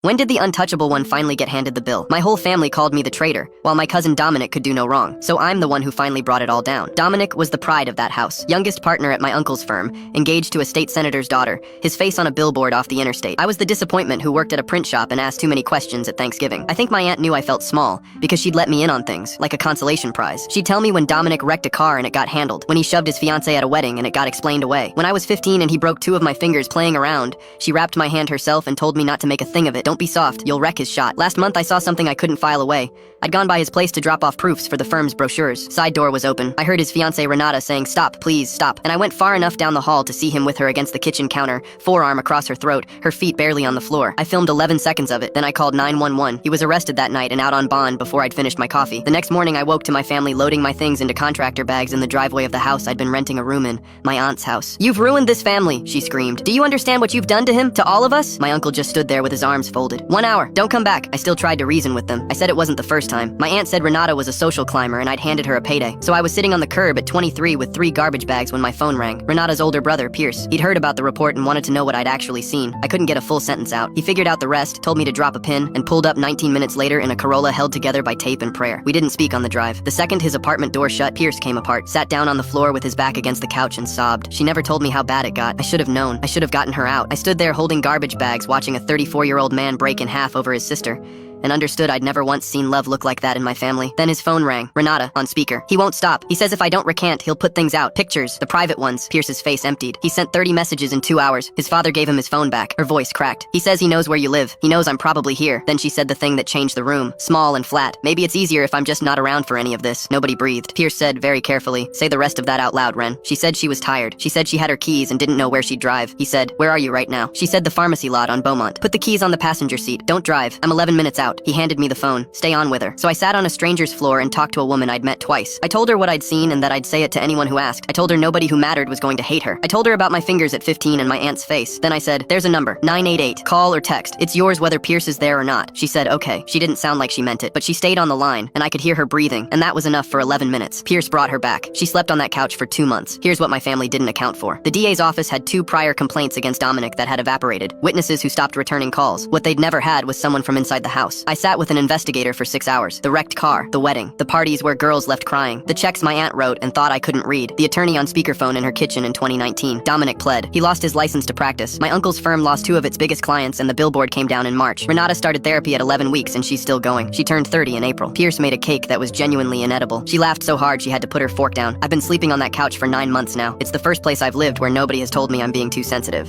When did the untouchable one finally get handed the bill? My whole family called me the traitor, while my cousin Dominic could do no wrong. So I'm the one who finally brought it all down. Dominic was the pride of that house. Youngest partner at my uncle's firm, engaged to a state senator's daughter, his face on a billboard off the interstate. I was the disappointment who worked at a print shop and asked too many questions at Thanksgiving. I think my aunt knew I felt small, because she'd let me in on things, like a consolation prize. She'd tell me when Dominic wrecked a car and it got handled, when he shoved his fiancée at a wedding and it got explained away. When I was 15 and he broke 2 of my fingers playing around, she wrapped my hand herself and told me not to make a thing of it. Don't be soft, you'll wreck his shot. Last month I saw something I couldn't file away. I'd gone by his place to drop off proofs for the firm's brochures. Side door was open. I heard his fiancée Renata saying, "Stop, please, stop." And I went far enough down the hall to see him with her against the kitchen counter, forearm across her throat, her feet barely on the floor. I filmed 11 seconds of it, then I called 911. He was arrested that night and out on bond before I'd finished my coffee. The next morning I woke to my family loading my things into contractor bags in the driveway of the house I'd been renting a room in, my aunt's house. "You've ruined this family," she screamed. "Do you understand what you've done to him? To all of us?" My uncle just stood there with his arms folded. "1 hour, don't come back." I still tried to reason with them. I said it wasn't the first time. My aunt said Renata was a social climber and I'd handed her a payday. So I was sitting on the curb at 23 with 3 garbage bags when my phone rang. Renata's older brother, Pierce. He'd heard about the report and wanted to know what I'd actually seen. I couldn't get a full sentence out. He figured out the rest, told me to drop a pin, and pulled up 19 minutes later in a Corolla held together by tape and prayer. We didn't speak on the drive. The second his apartment door shut, Pierce came apart, sat down on the floor with his back against the couch and sobbed. She never told me how bad it got. I should have known. I should have gotten her out. I stood there holding garbage bags watching a 34-year-old man break in half over his sister, and understood I'd never once seen love look like that in my family. Then his phone rang. Renata, on speaker. "He won't stop. He says if I don't recant, he'll put things out. Pictures. The private ones." Pierce's face emptied. "He sent 30 messages in 2 hours. His father gave him his phone back." Her voice cracked. "He says he knows where you live. He knows I'm probably here." Then she said the thing that changed the room. Small and flat. "Maybe it's easier if I'm just not around for any of this." Nobody breathed. Pierce said very carefully, "Say the rest of that out loud, Ren." She said she was tired. She said she had her keys and didn't know where she'd drive. He said, "Where are you right now?" She said the pharmacy lot on Beaumont. "Put the keys on the passenger seat. Don't drive. I'm 11 minutes out." He handed me the phone. "Stay on with her." So I sat on a stranger's floor and talked to a woman I'd met twice. I told her what I'd seen and that I'd say it to anyone who asked. I told her nobody who mattered was going to hate her. I told her about my fingers at 15 and my aunt's face. Then I said, "There's a number, 988. Call or text. It's yours whether Pierce is there or not." She said, "Okay." She didn't sound like she meant it, but she stayed on the line, and I could hear her breathing, and that was enough for 11 minutes. Pierce brought her back. She slept on that couch for 2 months. Here's what my family didn't account for. The DA's office had 2 prior complaints against Dominic that had evaporated. Witnesses who stopped returning calls. What they'd never had was someone from inside the house. I sat with an investigator for 6 hours. The wrecked car, the wedding, the parties where girls left crying, the checks my aunt wrote and thought I couldn't read, the attorney on speakerphone in her kitchen in 2019. Dominic pled. He lost his license to practice. My uncle's firm lost 2 of its biggest clients and the billboard came down in March. Renata started therapy at 11 weeks and she's still going. She turned 30 in April. Pierce made a cake that was genuinely inedible. She laughed so hard she had to put her fork down. I've been sleeping on that couch for 9 months now. It's the first place I've lived where nobody has told me I'm being too sensitive.